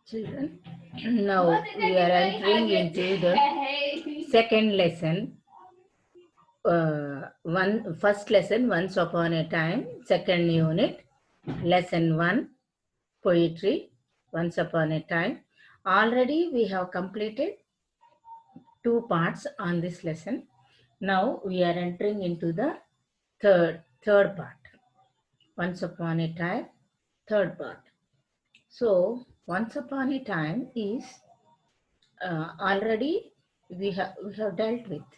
Children, now we are entering into the second lesson. First lesson, Once Upon a Time. Second unit, lesson 1, poetry, Once Upon a Time. Already we have completed 2 parts on this lesson. Now we are entering into the third part. Once Upon a Time, third part. So, Once Upon a Time is already we have dealt with.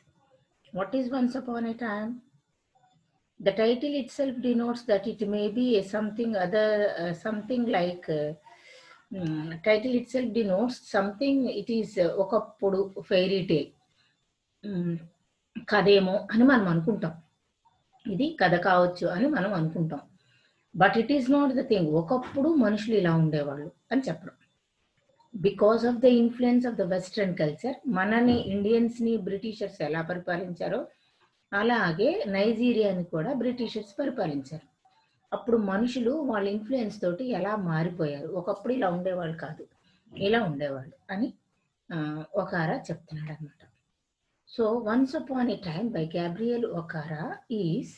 What is Once Upon a Time? The title itself denotes that it may be something other, something like title itself denotes something. It is ఒకప్పుడు fairy tale, కథేమో అని మనం అనుకుంటాం. ఇది కథ కావచ్చు అని మనం అనుకుంటాం. But it is not the thing. ఒకప్పుడు మనుషులు ఇలా ఉండేవాళ్ళు అని చెప్పడం. Because of the influence of the western culture, మనని ఇండియన్స్ని బ్రిటిషర్స్ ఎలా పరిపాలించారో అలాగే నైజీరియాని కూడా బ్రిటిషర్స్ పరిపాలించారు. అప్పుడు మనుషులు వాళ్ళ ఇన్ఫ్లుయెన్స్ తోటి ఎలా మారిపోయారు. ఒకప్పుడు ఇలా ఉండేవాళ్ళు కాదు, ఇలా ఉండేవాళ్ళు అని ఒకారా చెప్తున్నాడు అనమాట. So once upon a time by Gabriel Okara is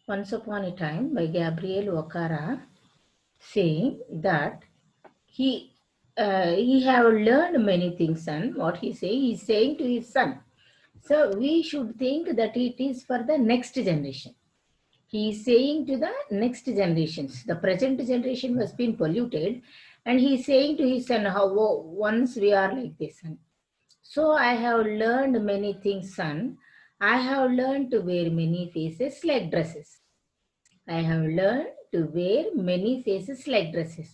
Once Upon a Time by Gabriel Okara, saying that he have learned many things, son. What he is saying to his son. So we should think that it is for the next generation. He is saying to the next generations. The present generation has been polluted, and he is saying to his son, how once we are like this, son. So I have learned many things, son. I have learned to wear many faces like dresses. I have learned to wear many faces like dresses.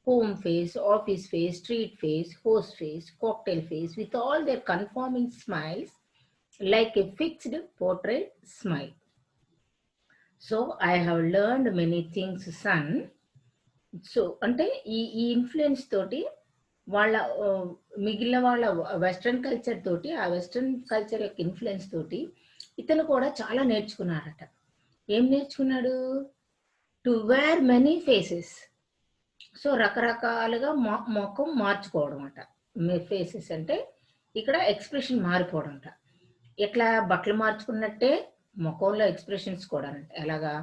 Home face, office face, street face, host face, cocktail face, with all their conforming smiles, like a fixed portrait smile. So I have learned many things, son. So అంటే ఈ influence తోటి వాళ్ళ మిగిలిన వాళ్ళ western culture తోటి, ఆ western culture యొక్క influence తోటి ఇతను కూడా చాలా నేర్చుకున్నాడట. ఏం నేర్చుకున్నాడు? To wear many faces. So రకరకాలుగా ముఖం మార్చుకోవడం అంట. ఫేసెస్ అంటే ఇక్కడ ఎక్స్ప్రెషన్ మారిపోవడం అంట. ఎట్లా బట్టలు మార్చుకున్నట్టే ముఖంలో ఎక్స్ప్రెషన్స్ కూడా అంట. ఎలాగా?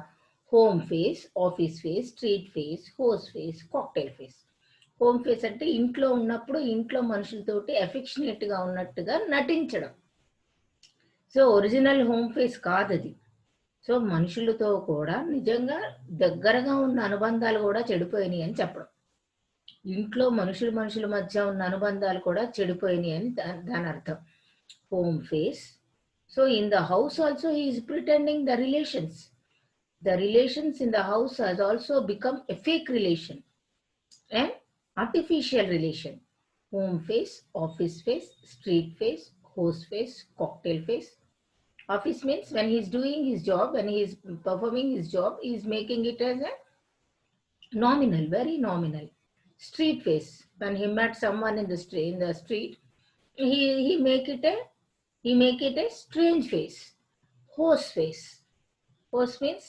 Home face, office face, street face, host face, cocktail face. Home face అంటే ఇంట్లో ఉన్నప్పుడు ఇంట్లో మనుషులతోటి ఎఫెక్షనేట్గా ఉన్నట్టుగా నటించడం. సో ఒరిజినల్ హోమ్ ఫేస్ కాదు అది. సో మనుషులతో కూడా నిజంగా దగ్గరగా ఉన్న అనుబంధాలు కూడా చెడిపోయినాయి అని చెప్పడం. ఇంట్లో మనుషుల మధ్య ఉన్న అనుబంధాలు కూడా చెడిపోయినాయి అని దాని అర్థం. Home face. So in the house also he is pretending the relations. The relations in the house has also become a fake relation, an artificial relation. Home face, office face, street face, host face, cocktail face. Office means when he is doing his job, when he is performing his job, he is making it as a nominal, very nominal. Street face, when he met someone in the street, he make it a strange face. Host face. Host means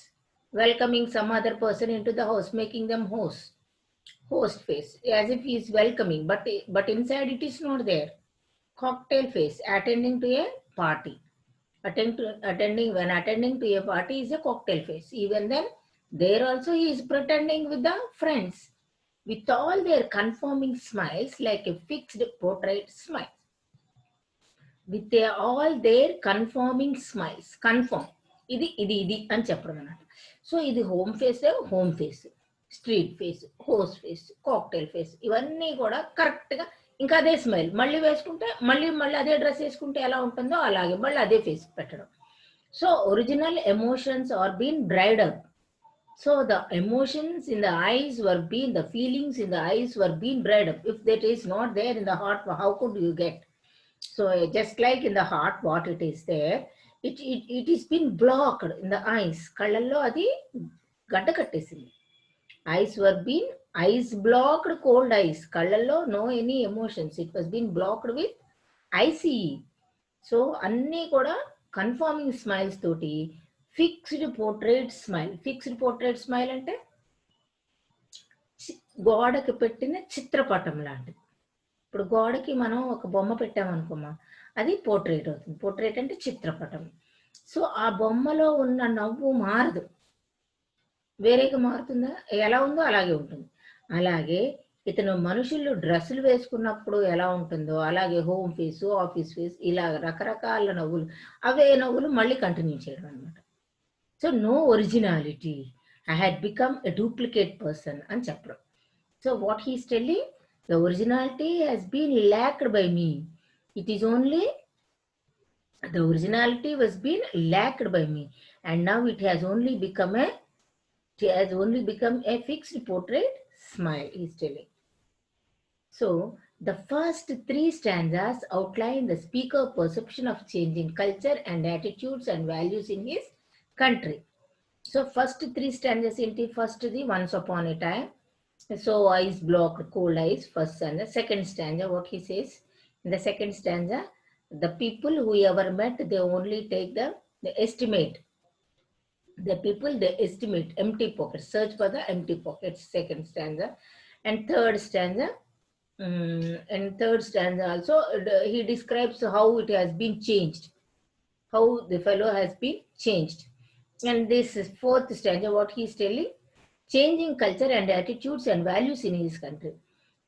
welcoming some other person into the house, making them host. Host face, as if he is welcoming, but inside it is not there. Cocktail face, attending to a party. When attending to a party is a cocktail face. Even then, there also he is pretending with the friends, with all their conforming smiles, like a fixed portrait smile. With all their conforming smiles. Conform. ఇది అని చెప్పడం అన్నమాట. So ఇది home face, street face, host face, cocktail face, ఇవన్నీ కూడా కరెక్ట్గా ఇంకా అదే స్మైల్ మళ్ళీ వేసుకుంటే మళ్ళీ అదే డ్రెస్ వేసుకుంటే ఎలా ఉంటుందో అలాగే మళ్ళీ అదే ఫేస్ పెట్టడం. So original emotions are been dried up. So the emotions in the eyes were been, the feelings in the eyes were been dried up. If that is not there in the heart, how could you get? So just like in the heart what it is there, it is been blocked in the eyes. కళ్ళల్లో అది గడ్డ కట్టేసింది. eyes blocked, cold eyes. కళ్ళల్లో no any emotions. It was been blocked with ICE. సో అన్నీ కూడా conforming smiles తోటి, fixed portrait smile. Fixed portrait smile అంటే గోడకి పెట్టిన చిత్రపటం లాంటిది. ఇప్పుడు గోడకి మనం ఒక బొమ్మ పెట్టామనుకోమా, అది పోర్ట్రేట్ అవుతుంది. పోర్ట్రేట్ అంటే చిత్రపటం. సో ఆ బొమ్మలో ఉన్న నవ్వు మారదు, వేరేగా మారుతుందా? ఎలా ఉందో అలాగే ఉంటుంది. అలాగే ఇతను మనుషులు డ్రెస్సులు వేసుకున్నప్పుడు ఎలా ఉంటుందో అలాగే హోమ్ ఫేసు, ఆఫీస్ ఫేస్, ఇలా రకరకాల నవ్వులు, అవే నవ్వులు మళ్ళీ కంటిన్యూ చేయడం అనమాట. So no originality, I had become a duplicate person అని చెప్పడం. So what he's telling, the originality has been lacked by me. It is only the originality was been lacked by me, and now it has only become a fixed portrait smile, he is telling. So the first three stanzas outline the speaker's perception of changing culture and attitudes and values in his country. So first three stanzas ఏంటి? First the once upon a time. So eyes blocked, cold eyes, first stanza. Second stanza, what he says in the second stanza, the people who ever met, they only take the estimate. The people, they estimate empty pockets, search for the empty pockets, second stanza. And third stanza also, he describes how it has been changed, how the fellow has been changed. And this is fourth stanza, what he is telling, changing culture and attitudes and values in his country.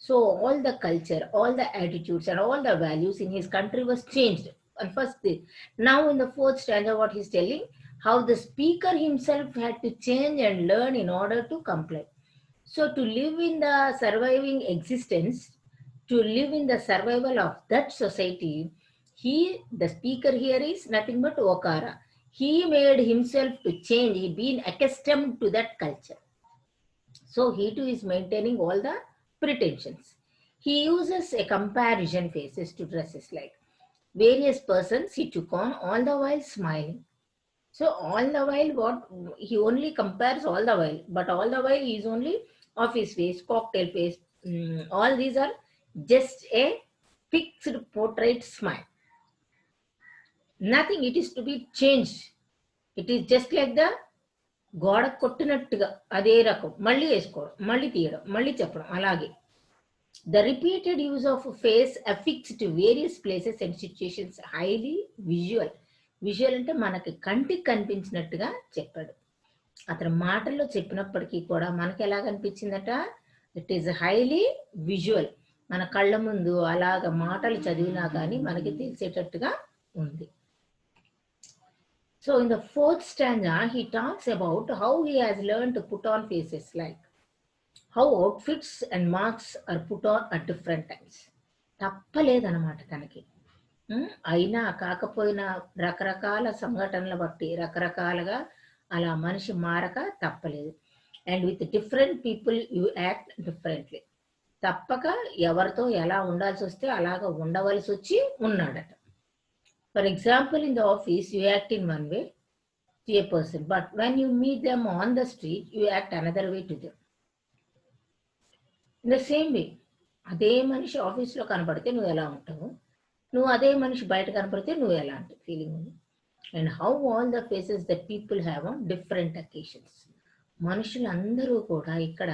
So all the culture, all the attitudes and all the values in his country was changed. And first thing, now in the fourth stanza, what he's telling, how the speaker himself had to change and learn in order to comply. So to live in the surviving existence, to live in the survival of that society, the speaker here is nothing but Okara. He made himself to change, he been accustomed to that culture. So he too is maintaining all the pretensions. He uses a comparison faces to dresses like various persons he took on, all the while smiling. So all the while, what he only compares all the while, but all the while he is only office face, cocktail face. All these are just a fixed portrait smile. Nothing, it is to be changed. It is just like the గోడ కొట్టినట్టుగా అదే రకం, మళ్ళీ వేసుకోవడం, మళ్ళీ తీయడం, మళ్ళీ చెప్పడం, అలాగే. The repeated use of face affixed various places and situations, highly visual. Visual అంటే మనకి కంటికి కనిపించినట్టుగా చెప్పాడు. అతను మాటల్లో చెప్పినప్పటికీ కూడా మనకి ఎలా కనిపించిందట, ఇట్ ఈస్ హైలీ విజువల్. మన కళ్ళ ముందు అలాగ మాటలు చదివినా కానీ మనకి తెలిసేటట్టుగా ఉంది. So in the fourth stanza, he talks about how he has learned to put on faces, like how outfits and masks are put on at different times. తప్పలేదన్నమాట తనకి. అయినా కాకపోయినా రకరకాల సంఘటనలు బట్టి రకరకాలుగా అలా మనిషి మారక తప్పలేదు. And with different people you act differently. తప్పక ఎవరితో ఎలా ఉండాల్సి వస్తే అలాగ ఉండవలసి వచ్చి ఉన్నాడట. For example, in the office, you act in one way to a person, but when you meet them on the street, you act another way to them. In the same way, అదే మనిషి ఆఫీస్లో కనపడితే నువ్వు ఎలా ఉంటావు, నువ్వు అదే మనిషి బయట కనపడితే నువ్వు ఎలాంటి ఫీలింగ్ ఉంది. And how all the faces that people have on different occasions. మనుషులందరూ కూడా ఇక్కడ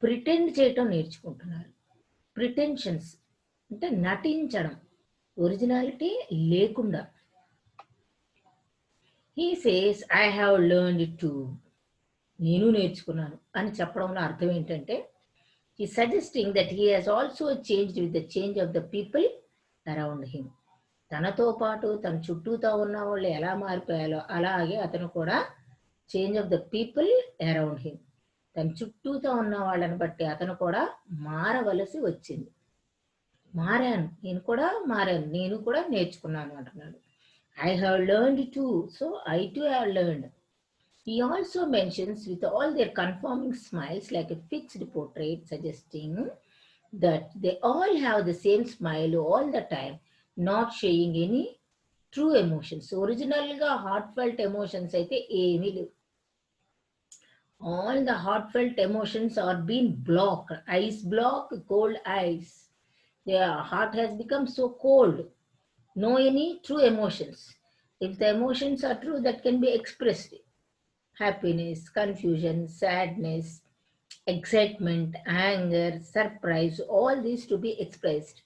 ప్రిటెండ్ చేయటం నేర్చుకుంటున్నారు. ప్రిటెన్షన్స్ అంటే నటించడం, ఒరిజినాలిటీ లేకుండా. He says I have learned it to, నేను నేర్చుకున్నాను అని చెప్పడంలో అర్థం ఏంటంటే, he suggesting that he has also changed with the change of the people around him. తనతో పాటు తన చుట్టూతో ఉన్న వాళ్ళు ఎలా మారిపోయాలో అలాగే అతను కూడా change of the people around him, తన చుట్టూతో ఉన్న వాళ్ళని బట్టి అతను కూడా మారవలసి వచ్చింది. మారాను, నేను కూడా మారాను, నేను కూడా నేర్చుకున్నాను అంటున్నాడు. I have learned too, so I too have learned. He also mentions with all their conforming smiles like a fixed portrait, suggesting that they all have the same smile all the time, not showing any true emotions. Original ga heartfelt emotions aithe emi levu. All the heartfelt emotions are being blocked. Eyes blocked, cold eyes. Their heart has become so cold. No any true emotions. If the emotions are true, that can be expressed. Happiness, confusion, sadness, excitement, anger, surprise, all these to be expressed.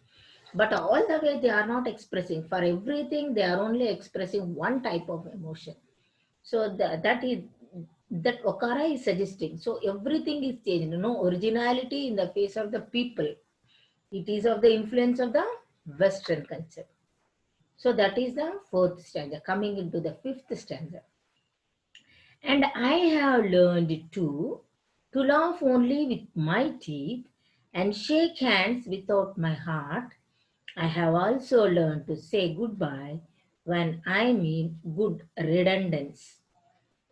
But all the way they are not expressing. For everything, they are only expressing one type of emotion. So that Okara is suggesting. So everything is changed. No originality in the face of the people. It is of the influence of the Western culture. So that is the fourth stanza. Coming into the fifth stanza. And I have learned to laugh only with my teeth and shake hands without my heart. I have also learned to say goodbye when I mean good redundance.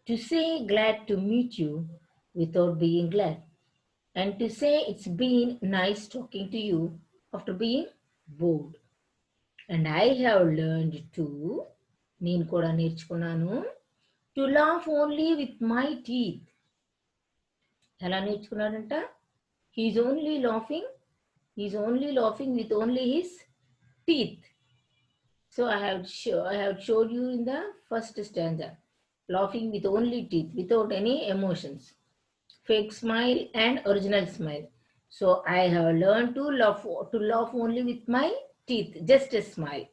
To say glad to meet you without being glad. And to say it's been nice talking to you after being bored. And I have learned to, నేను కూడా నేర్చుకున్నాను, to laugh only with my teeth. ఎలా నేర్చుకున్నాడంట? He's only laughing with only his teeth. So I have showed you in the first stanza, laughing with only teeth, without any emotions, fake smile and original smile. So I have learned to laugh only with my teeth, just a smile,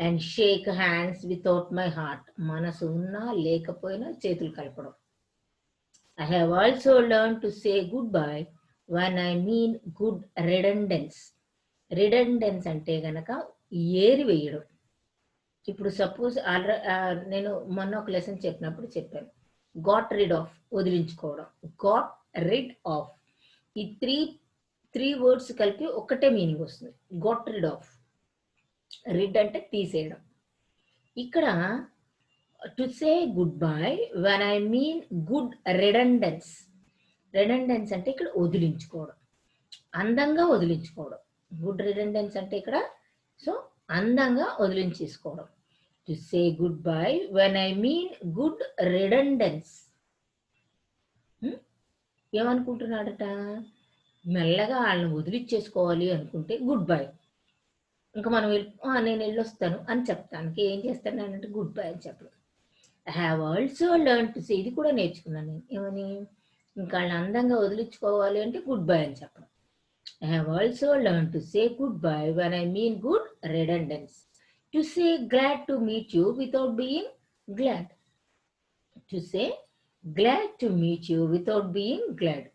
and shake hands without my heart. మనసు ఉన్నా లేకపోయినా చేతులు కలపడం. I have also learned to say goodbye when I mean good redundance. Redundance అంటే గనక ఏరి వేయడం. ఇప్పుడు suppose నేను మొన్న ఒక లెసన్ చెప్పినప్పుడు చెప్పాను, గాట్ రిడ్ ఆఫ్ వదిలించుకోవడం, గాట్ రిడ్ ఆఫ్, ఈ త్రీ వర్డ్స్ కలిపి ఒక్కటే మీనింగ్ వస్తుంది, గాట్ రిడ్ ఆఫ్. రిడ్ అంటే తీసేయడం. ఇక్కడ to say goodbye when I mean good redundance. Redundance అంటే ఇక్కడ వదిలించుకోవడం, అందంగా వదిలించుకోవడం. గుడ్ రెడండెన్స్ అంటే ఇక్కడ సో అందంగా వదిలించేసుకోవడం. To say goodbye when I mean good redundance. ఏమనుకుంటున్నాడట? మెల్లగా వాళ్ళని వదిలిచ్చేసుకోవాలి అనుకుంటే గుడ్ బై. ఇంకా మనం నేను వెళ్ళొస్తాను అని చెప్తానికి ఏం చేస్తాను అంటే గుడ్ బై అని చెప్పడం. I have also learn to సే, ఇది కూడా నేర్చుకున్నాను నేను. ఏమని? ఇంకా వాళ్ళని అందంగా వదిలించుకోవాలి అంటే గుడ్ బై అని చెప్పడం. I have also learn to say goodbye when I mean good redundance. To say glad to meet you without being glad. To say glad to meet you without being glad.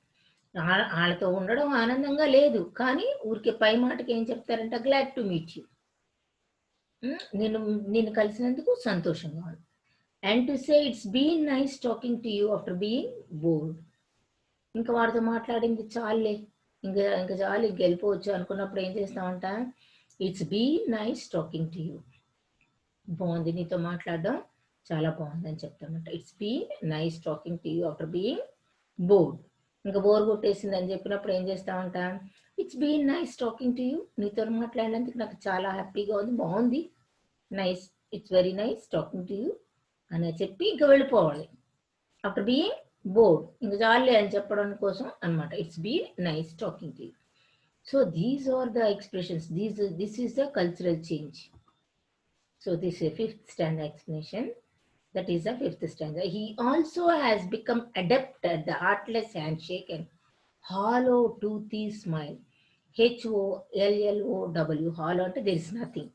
వాళ్ళతో ఉండడం ఆనందంగా లేదు, కానీ ఊరికే పై మాటకి ఏం చెప్తారంట? Glad to meet you, నిన్ను కలిసినందుకు సంతోషంగా ఉంది. And to say it's been nice talking to you after being bored. ఇంకా వాడితో మాట్లాడింది చాలులే, ఇంకా చాలు, ఇంక వెళ్ళిపోవచ్చు అనుకున్నప్పుడు ఏం చేస్తామంట? It's been nice talking to you. బాగుంది, నీతో మాట్లాడడం చాలా బాగుందని చెప్తామంట. It's been nice talking to you after being bored. ఇంకా బోర్ కొట్టేసింది అని చెప్పినప్పుడు ఏం చేస్తామంట? It's been nice talking to you, నీతో మాట్లాడినందుకు నాకు చాలా హ్యాపీగా ఉంది, బాగుంది, nice, it's very nice talking to you అని చెప్పి ఇంకా వెళ్ళిపోవాలి. ఆఫ్టర్ బీయింగ్ బోర్డ్, ఇంకా చాలే అని చెప్పడం కోసం అనమాట. It's been nice talking to you. So these are the expressions. This is the cultural change. So this is fifth stanza explanation. That is the fifth stanza. He also has become adept at the heartless handshake and hollow toothy smile. HOLLOW. Hollow అంటే there is nothing.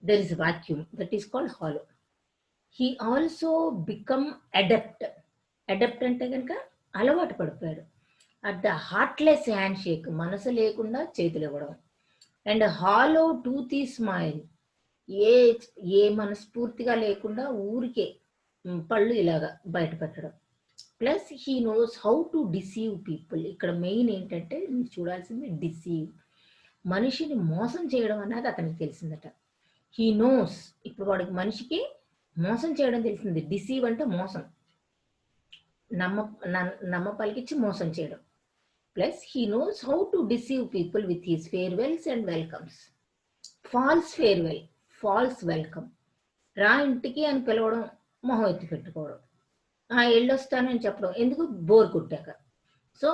There is a vacuum. That is called hollow. He also become adept. Adept అంటే కనుక అలవాటు పడిపోయాడు. At the heartless hand shake, మనసు లేకుండా చేతులు ఇవ్వడం. And hollow టూతీ smile, ఏ మనస్ఫూర్తిగా లేకుండా ఊరికే పళ్ళు ఇలాగా బయట పెట్టడం. Plus he knows how to deceive people. ఇక్కడ మెయిన్ ఏంటంటే చూడాల్సింది డిసీవ్, మనిషిని మోసం చేయడం అన్నది అతనికి తెలిసిందట. హీ నోస్, ఇప్పుడు వాడికి మనిషికి మోసం చేయడం తెలిసింది. డిసీవ్ అంటే మోసం, నమ్మ పలికిచ్చి మోసం చేయడం. Plus he knows how to deceive people with his farewells and welcomes. False farewell, false welcome. రా ఇంటికి అని పిలవడం, మొహం ఎత్తి పెట్టుకోవడం, వెళ్ళొస్తానని చెప్పడం, ఎందుకు? బోర్ కొట్టాక. So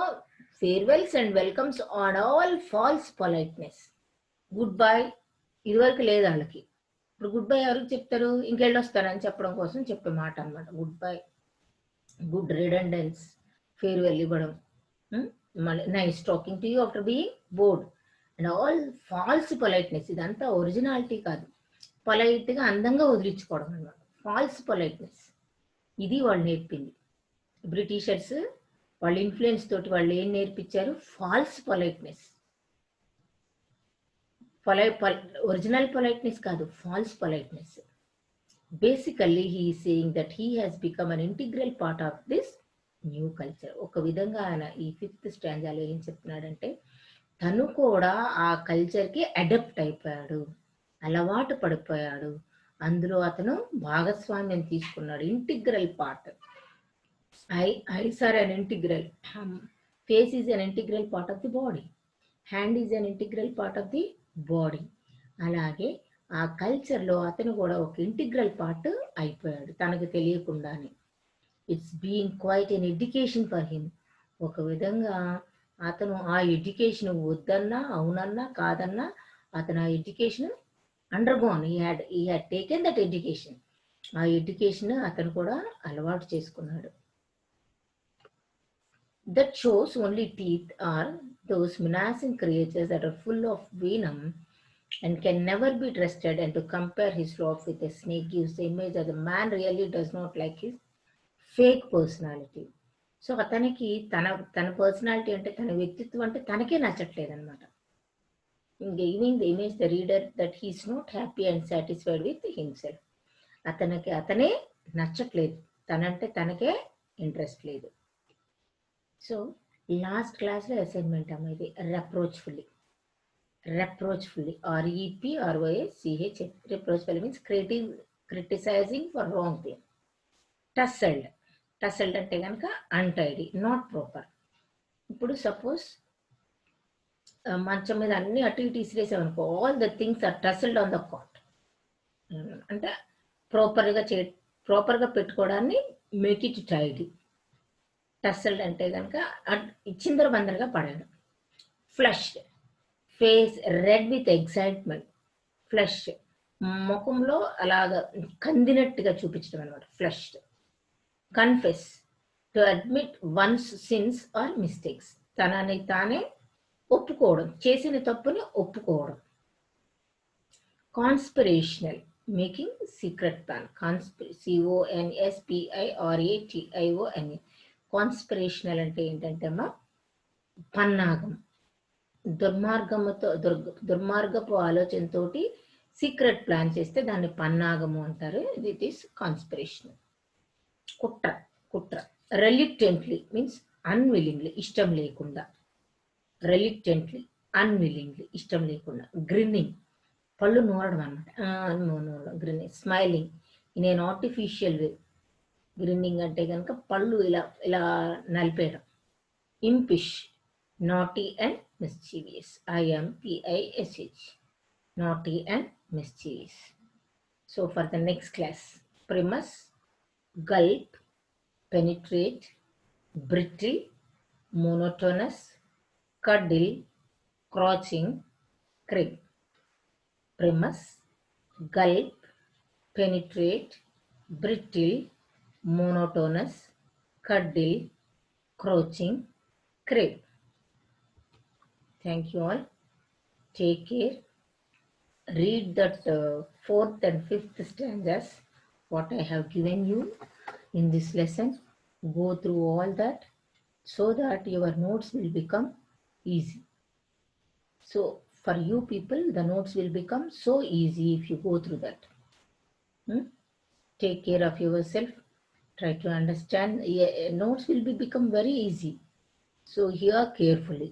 farewells and welcomes on all false politeness. Goodbye ఇదివరకు లేదు వాళ్ళకి, ఇప్పుడు గుడ్ బై ఎవరికి చెప్తారు? ఇంకెళ్ళొస్తానని చెప్పడం కోసం చెప్పే మాట అనమాట. గుడ్ బై, గుడ్ రిడెండెన్స్, ఫేర్వెల్ ఇవ్వడం. మళ్ళీ nice talking to you after being board and all false politeness. ఇదంతా ఒరిజినాలిటీ కాదు, పొలైట్గా అందంగా వదిలించుకోవడం అనమాట. ఫాల్స్ పొలైట్నెస్ ఇది వాళ్ళు నేర్పింది. బ్రిటిషర్స్ వాళ్ళ ఇన్ఫ్లుయెన్స్ తోటి వాళ్ళు ఏం నేర్పించారు? False politeness. ఒరిజినల్ పొలైట్నెస్ కాదు, false politeness. Basically he saying that he has become an integral part of this new culture. ఒక విధంగా ఆయన ఈ 5th స్టాంజాలో ఏం చెప్తున్నాడంటే తను కూడా ఆ కల్చర్కి అడాప్ట్ అయిపోయాడు, అలవాటు పడిపోయాడు, అందులో అతను భాగస్వామ్యం తీసుకున్నాడు. Integral part. Eyes are an integral, face is an integral part of the body, hand is an integral part of the body. అలాగే ఆ కల్చర్లో అతను కూడా ఒక ఇంటిగ్రల్ పార్ట్ అయిపోయాడు తనకు తెలియకుండానే. It's being quite an education for him. ఒక విధంగా అతను ఆ ఎడ్యుకేషన్ వద్దన్నా అవునన్నా కాదన్నా అతను ఆ education undergone, he had taken that education. ఆ ఎడ్యుకేషన్ అతను కూడా అలవాటు చేసుకున్నాడు. That shows only teeth are those menacing creatures that are full of venom and can never be trusted, and to compare his love with a snake gives the image that the man really does not like his fake personality. So అతనికి తన personality అంటే తన వ్యక్తిత్వం అంటే తనకే నచ్చట్లేదు అనమాట. Giving the image the reader that he's not happy and satisfied with himself. అతనే నచ్చట్లేదు, తనంటే తనకే ఇంట్రెస్ట్ లేదు. సో లాస్ట్ క్లాస్లో అసైన్మెంట్ అమ్మ ఇది reproachfully. REPROACH. reproachfully means criticizing for wrong thing. Tousled అంటే కనుక అన్టైడీ, నాట్ ప్రాపర్. ఇప్పుడు సపోజ్ మంచం మీద అన్ని అటు ఇటు ఇసిరేసామనుకో, all the things are tousled on the cot. అంటే ప్రాపర్గా పెట్టుకోవడాన్ని మేక్ ఇట్ టైడీ. టస్సల్డ్ అంటే కనుక చిందరబందరగా పడడం. Flushed, face red with excitement. Flush, ముఖంలో అలాగా కందినట్టుగా చూపించడం అనమాట, flushed. Confess, to admit one's sins or mistakes. తనని తానే ఒప్పుకోవడం, చేసిన తప్పుని ఒప్పుకోవడం. Conspirational, making secret plan. CONSPIRATION. Conspirational అంటే ఏంటంటే అమ్మా పన్నాగం, దుర్మార్గపు ఆలోచనతో సీక్రెట్ ప్లాన్ చేస్తే దాన్ని పన్నాగము అంటారు. It is conspiration. కుట్ర. రెలిక్టెంట్లీ మీన్స్ అన్విల్లింగ్లీ, ఇష్టం లేకుండా. ఇష్టం లేకుండా. గ్రిన్నింగ్, పళ్ళు నూరడం అనమాట. గ్రిన్నింగ్. స్మైలింగ్ ఇన్ ఎన్ ఆర్టిఫిషియల్ వే. గ్రిన్నింగ్ అంటే కనుక పళ్ళు ఇలా నలిపేయడం. ఇంపిష్, naughty and mischievous. IMPISH. naughty and mischievous. So for the next class, primus, gulp, penetrate, brittle, monotonous, cuddle, crouching, crib. Primus, gulp, penetrate, brittle, monotonous, cuddle, crouching, crib. Thank you all. Take care. Read that 4th and 5th stanzas what I have given you in this lesson. Go through all that so that your notes will become easy. So for you people, the notes will become so easy if you go through that. Take care of yourself. Try to understand. Notes will become very easy. So hear carefully.